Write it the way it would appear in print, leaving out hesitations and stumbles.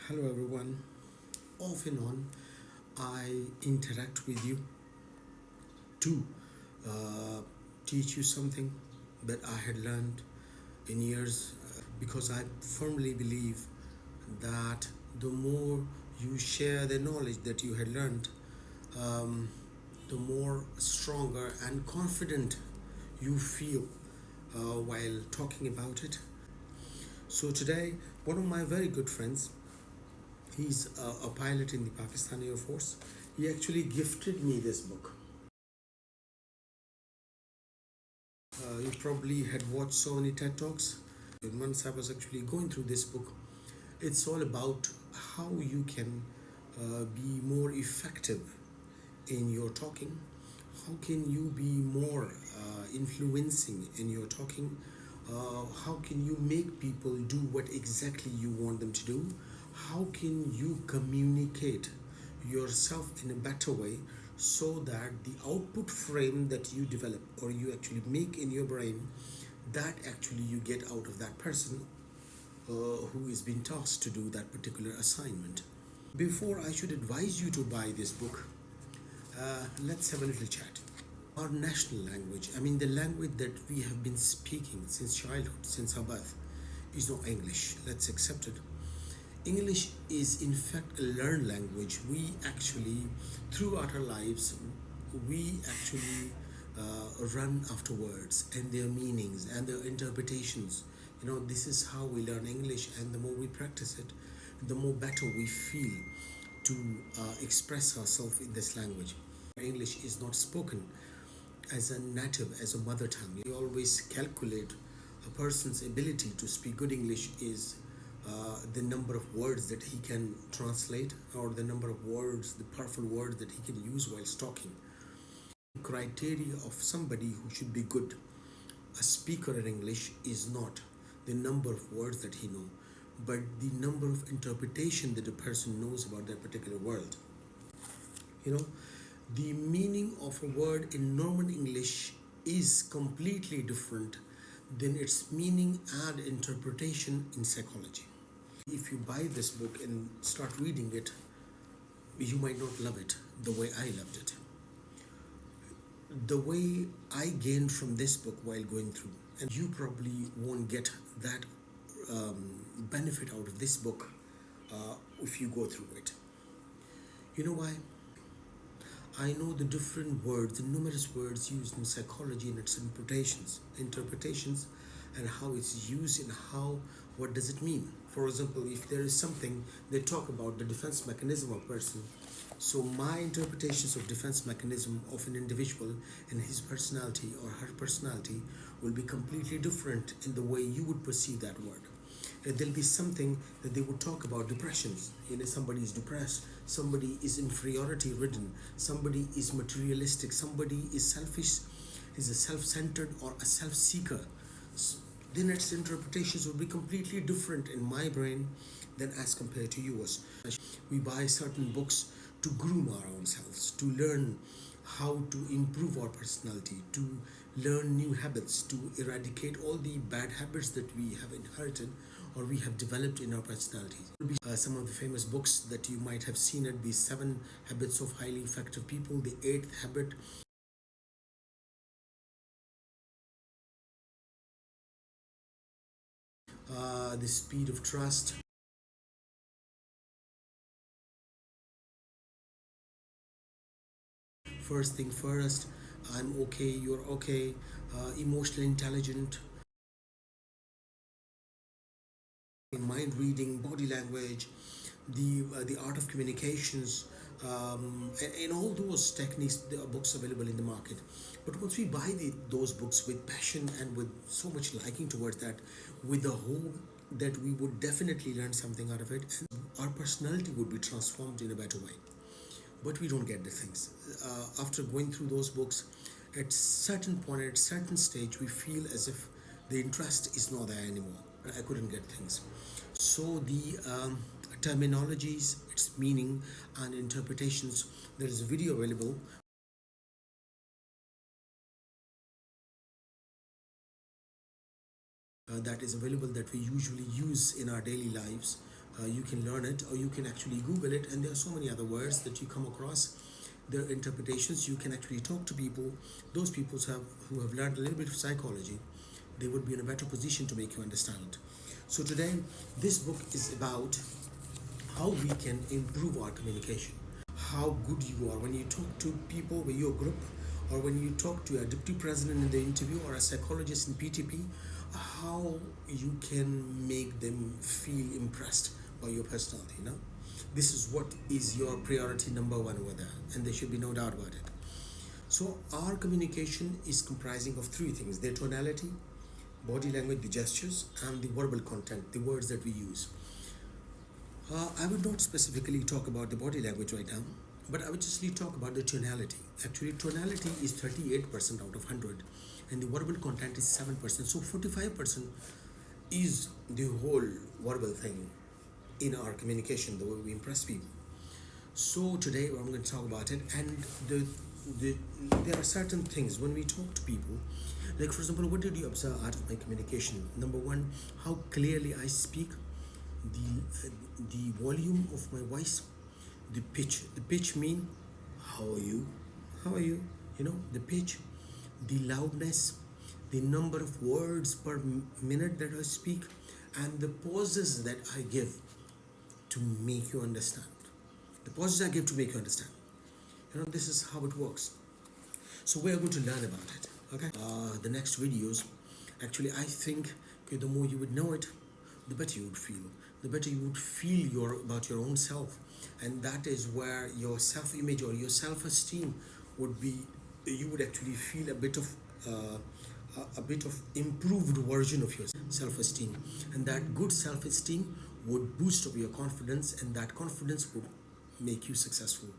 Hello everyone. Off and on, I interact with you to uh, teach you something that I had learned in years because I firmly believe that the more you share the knowledge that you had learned, um, the more stronger and confident you feel while talking about it. So today, one of my very good friends, he's a pilot in the Pakistani Air Force. He actually gifted me this book. You probably had watched so many TED Talks. And once I was actually going through this book, it's all about how you can be more effective in your talking. How can you be more influencing in your talking? How can you make people do what exactly you want them to do? How can you communicate yourself in a better way so that the output frame that you develop or you actually make in your brain, that actually you get out of that person who is being tasked to do that particular assignment. Before I should advise you to buy this book, let's have a little chat. Our national language, I mean, the language that we have been speaking since childhood, since our birth, is not English. Let's accept it. English is, in fact, a learned language. We actually, throughout our lives, we actually run after words and their meanings and their interpretations. This is how we learn English, and the more we practice it, the more better we feel to express ourselves in this language. English is not spoken as a native, as a mother tongue. You always calculate a person's ability to speak good English is the number of words that he can translate, or the number of words, the powerful words that he can use while talking. Criteria of somebody who should be good a speaker in English is not the number of words that he knows, but the number of interpretation that a person knows about that particular world. You know, the meaning of a word in normal English is completely different than its meaning and interpretation in psychology. If you buy this book and start reading it, you might not love it the way I loved it. The way I gained from this book while going through, and you probably won't get that benefit out of this book if you go through it. You know why? I know the different words, the numerous words used in psychology and its interpretations, and how it's used and how, what does it mean? For example, if there is something they talk about the defense mechanism of a person, so my interpretations of defense mechanism of an individual and his personality or her personality will be completely different in the way you would perceive that word. There'll be something that they would talk about depressions. Somebody is depressed, somebody is inferiority ridden, somebody is materialistic, somebody is selfish, is a self-centered or a self-seeker. Then its interpretations will be completely different in my brain than as compared to yours. We buy certain books to groom our own selves, to learn how to improve our personality, to learn new habits, to eradicate all the bad habits that we have inherited or we have developed in our personalities. Some of the famous books that you might have seen it: the 7 Habits of Highly Effective People, the 8th Habit, the Speed of Trust. First thing first, I'm okay, you're okay, emotionally intelligent, mind reading, body language, the art of communications, and all those techniques. There are books available in the market. But once we buy those books with passion and with so much liking towards that, with the hope that we would definitely learn something out of it, and our personality would be transformed in a better way. But we don't get the things. After going through those books, at certain point, at certain stage, we feel as if the interest is not there anymore. I couldn't get things. So the terminologies, its meaning and interpretations, there is a video available that is available that we usually use in our daily lives. You can learn it, or you can actually Google it, and there are so many other words that you come across. Their interpretations. You can actually talk to people. Those people who have learned a little bit of psychology, they would be in a better position to make you understand it. So today, this book is about how we can improve our communication, how good you are when you talk to people with your group, or when you talk to a deputy president in the interview, or a psychologist in PTP, how you can make them feel impressed by your personality. This is what is your priority number one over there, and there should be no doubt about it. So our communication is comprising of three things: the tonality, body language, the gestures, and the verbal content, the words that we use. I would not specifically talk about the body language right now, but I would just talk about the tonality. Actually, tonality is 38% out of 100, and the verbal content is 7%. So 45% is the whole verbal thing in our communication, the way we impress people. So today I'm going to talk about it, and the there are certain things when we talk to people. Like for example, what did you observe out of my communication? Number one, how clearly I speak, the volume of my voice, the pitch. The pitch mean how are you, how are you? The pitch, the loudness, the number of words per minute that I speak, and the pauses that I give to make you understand. The pauses I give to make you understand. This is how it works. So we are going to learn about it. Okay. The next videos, actually, I think the more you would know it, the better you would feel. The better you would feel about your own self, and that is where your self-image or your self-esteem would be. You would actually feel a bit of improved version of your self-esteem, and that good self-esteem would boost up your confidence, and that confidence would make you successful.